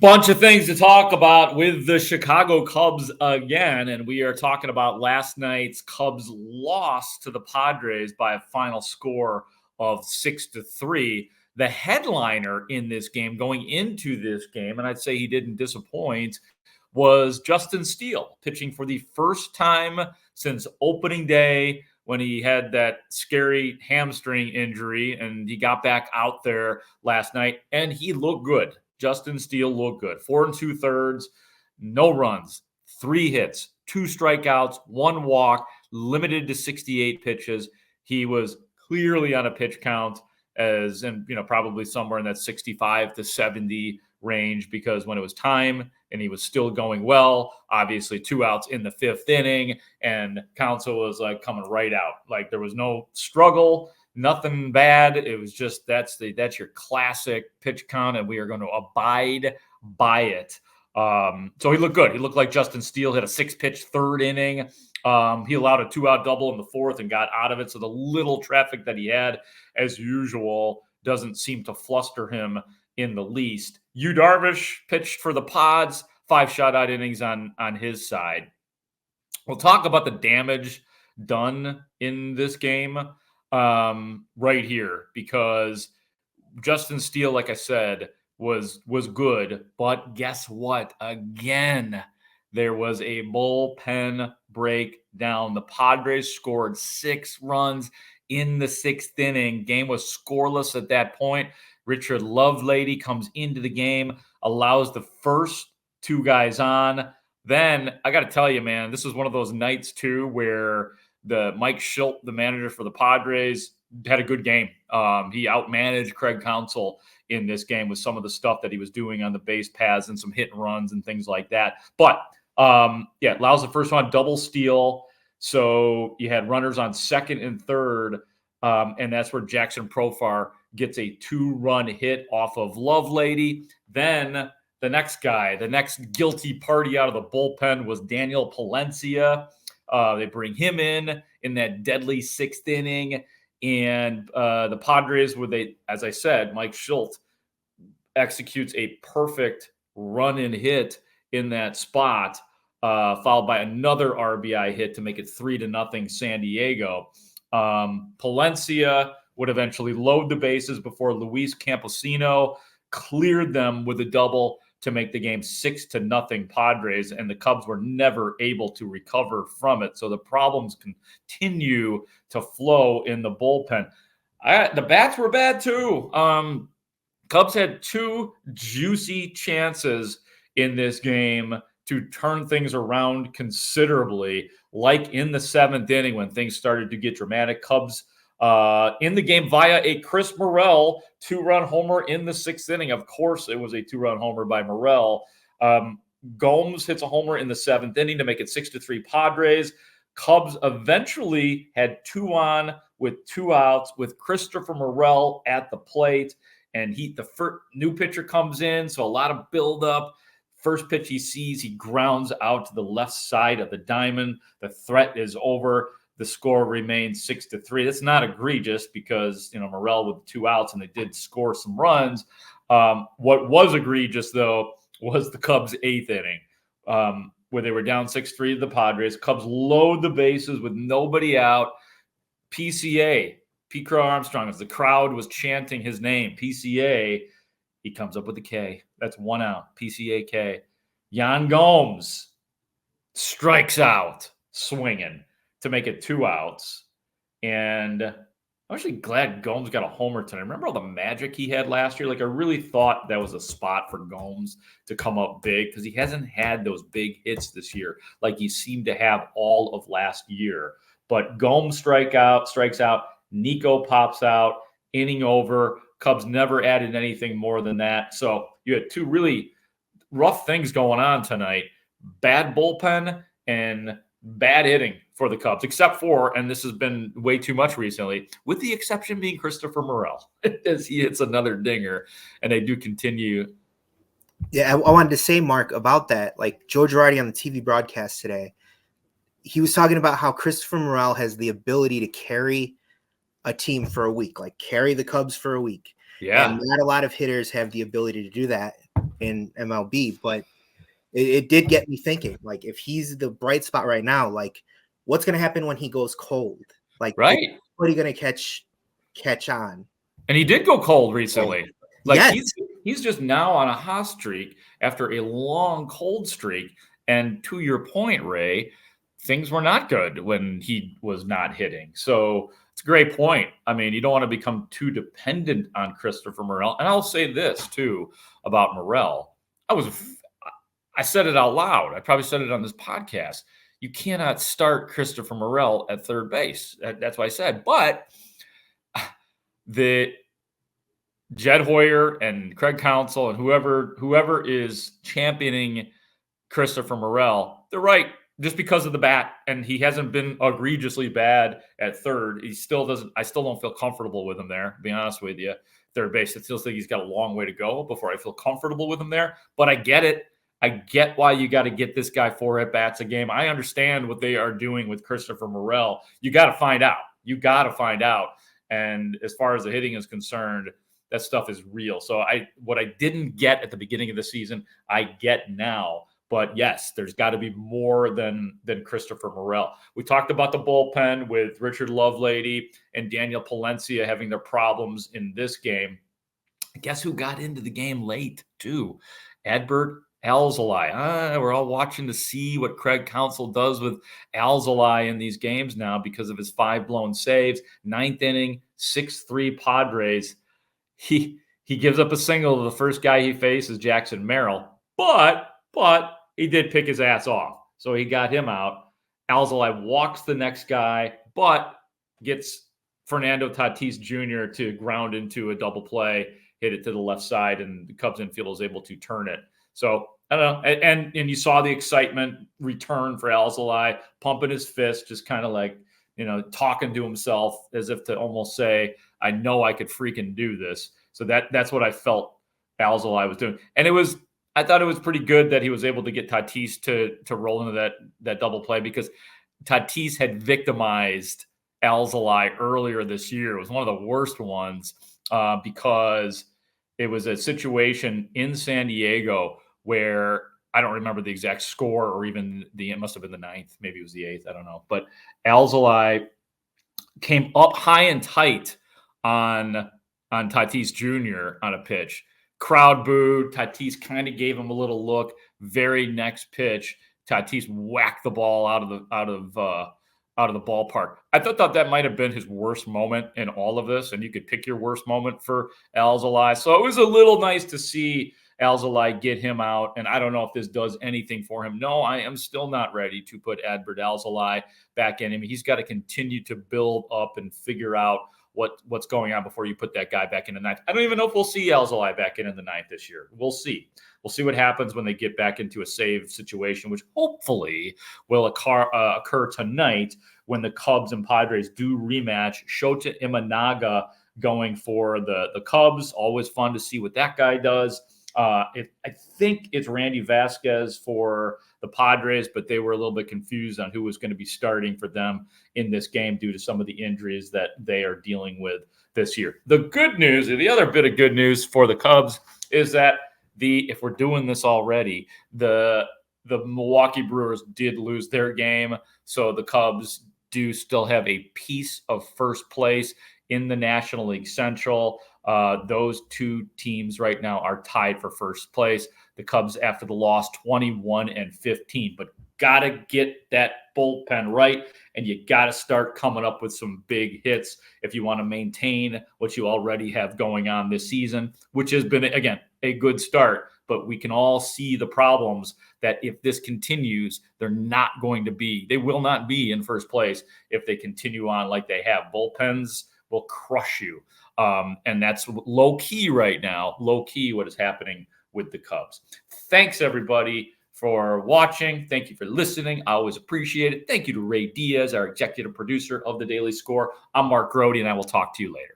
Bunch of things to talk about with the Chicago Cubs again, and we are talking about last night's Cubs loss to the Padres by a final score of 6-3. The headliner in this game, going into this game, and I'd say he didn't disappoint, was Justin Steele, pitching for the first time since opening day when he had that scary hamstring injury, and he got back out there last night, and he looked good. Justin Steele looked good. 4 2/3, no runs, 3 hits, 2 strikeouts, 1 walk, limited to 68 pitches. He was clearly on a pitch count probably somewhere in that 65 to 70 range, because when it was time and he was still going well, obviously 2 outs in the 5th inning, and Counsell was like coming right out. Like there was no struggle. Nothing bad. It was just that's your classic pitch count, and we are going to abide by it. So he looked good. He looked like Justin Steele. Hit a 6-pitch 3rd inning. He allowed a 2-out double in the 4th and got out of it. So the little traffic that he had, as usual, doesn't seem to fluster him in the least. Yu Darvish pitched for the Pods, 5 shutout innings on his side. We'll talk about the damage done in this game right here, because Justin Steele, like I said, was good, but guess what? Again, there was a bullpen breakdown. The Padres scored 6 runs in the 6th inning. Game was scoreless at that point. Richard Lovelady comes into the game, allows the first 2 guys on. Then I got to tell you, man, this was one of those nights too where the Mike Shildt, the manager for the Padres, had a good game. He outmanaged Craig Counsell in this game with some of the stuff that he was doing on the base paths and some hit and runs and things like that. But allows the first one, double steal. So you had runners on 2nd and 3rd, and that's where Jackson Profar gets a 2-run hit off of Lovelady. Then the next guilty party out of the bullpen was Daniel Palencia. They bring him in that deadly 6th inning, and the Padres, as I said, Mike Shildt executes a perfect run and hit in that spot, followed by another RBI hit to make it 3-0 San Diego. Palencia would eventually load the bases before Luis Campesino cleared them with a double to make the game 6-0 Padres, and the Cubs were never able to recover from it. So the problems continue to flow in the bullpen. The bats were bad too. Cubs had 2 juicy chances in this game to turn things around considerably, like in the 7th inning when things started to get dramatic. Cubs in the game via a Chris Morel 2-run homer in the 6th inning. Of course, it was a 2-run homer by Morel. Gomes hits a homer in the 7th inning to make it 6-3 Padres. Cubs eventually had 2 on with 2 outs with Christopher Morel at the plate, and the new pitcher comes in, so a lot of buildup. First pitch he sees, he grounds out to the left side of the diamond. The threat is over. The score remains 6-3. That's not egregious because, Morel with 2 outs, and they did score some runs. What was egregious, though, was the Cubs' 8th inning, where they were down 6-3 to the Padres. Cubs load the bases with nobody out. PCA, Pete Crow Armstrong, as the crowd was chanting his name, PCA, he comes up with the K. That's 1 out, PCA K. Yan Gomes strikes out swinging to make it 2 outs. And I'm actually glad Gomes got a homer tonight. Remember all the magic he had last year? Like, I really thought that was a spot for Gomes to come up big, because he hasn't had those big hits this year like he seemed to have all of last year. But Gomes strikes out. Nico pops out, inning over. Cubs never added anything more than that. So you had 2 really rough things going on tonight. Bad bullpen and bad hitting for the Cubs, except for, and this has been way too much recently, with the exception being Christopher Morel, as he hits another dinger, and they do continue. Yeah, I wanted to say, Mark, about that. Like Joe Girardi on the TV broadcast today, he was talking about how Christopher Morel has the ability to carry a team for a week, like carry the Cubs for a week. Yeah. And not a lot of hitters have the ability to do that. in MLB, but it did get me thinking, like, if he's the bright spot right now, like, what's going to happen when he goes cold? Like, Right. what are you going to catch on? And he did go cold recently. Like, yes. he's just now on a hot streak after a long cold streak. And to your point, Ray, things were not good when he was not hitting. So it's a great point. I mean, you don't want to become too dependent on Christopher Morel. And I'll say this, too, about Morel. I said it out loud. I probably said it on this podcast. You cannot start Christopher Morel at third base. That's what I said. But the Jed Hoyer and Craig Counsell and whoever is championing Christopher Morel, they're right. Just because of the bat, and he hasn't been egregiously bad at third. He still doesn't. I still don't feel comfortable with him there. To be honest with you, third base. I still think he's got a long way to go before I feel comfortable with him there. But I get it. I get why you got to get this guy 4 at-bats a game. I understand what they are doing with Christopher Morel. You got to find out. And as far as the hitting is concerned, that stuff is real. So what I didn't get at the beginning of the season, I get now. But yes, there's got to be more than Christopher Morel. We talked about the bullpen with Richard Lovelady and Daniel Palencia having their problems in this game. Guess who got into the game late, too? Adbert Alzolay. We're all watching to see what Craig Counsell does with Alzolay in these games now because of his 5 blown saves. 9th inning, 6-3 Padres. He gives up a single to the first guy he faces, Jackson Merrill. But he did pick his ass off. So he got him out. Alzolay walks the next guy, but gets Fernando Tatis Jr. to ground into a double play, hit it to the left side, and the Cubs infield was able to turn it. So, I don't know. And you saw the excitement return for Alzolay, pumping his fist, just kind of like, talking to himself as if to almost say, I know I could freaking do this. So that's what I felt Alzolay was doing. And I thought it was pretty good that he was able to get Tatis to roll into that double play because Tatis had victimized Alzolay earlier this year. It was one of the worst ones because it was a situation in San Diego where I don't remember the exact score or even it must have been the 9th. Maybe it was the 8th. I don't know. But Alzolay came up high and tight on Tatis Jr. on a pitch. Crowd booed. Tatis kind of gave him a little look. Very next pitch, Tatis whacked the ball out of the ballpark. I thought that might have been his worst moment in all of this, and you could pick your worst moment for Alzolay. So it was a little nice to see Alzolay get him out, and I don't know if this does anything for him. No, I am still not ready to put Adbert Alzolay back in him. He's got to continue to build up and figure out what's going on before you put that guy back in the 9th. I don't even know if we'll see Alzolay back in the 9th this year. We'll see. We'll see what happens when they get back into a save situation, which hopefully will occur tonight when the Cubs and Padres do rematch. Shota Imanaga going for the Cubs. Always fun to see what that guy does. I think it's Randy Vasquez for the Padres, but they were a little bit confused on who was going to be starting for them in this game due to some of the injuries that they are dealing with this year. The good news, or the other bit of good news for the Cubs, is that if we're doing this already, the Milwaukee Brewers did lose their game, so the Cubs do still have a piece of first place in the National League Central. Those 2 teams right now are tied for first place. The Cubs, after the loss, 21-15, but got to get that bullpen right, and you got to start coming up with some big hits if you want to maintain what you already have going on this season, which has been, again, a good start. But we can all see the problems that if this continues, they will not be in first place if they continue on like they have. Bullpens will crush you. And that's low key right now, what is happening with the Cubs. Thanks, everybody, for watching. Thank you for listening. I always appreciate it. Thank you to Ray Diaz, our executive producer of the Daily Score. I'm Mark Grote, and I will talk to you later.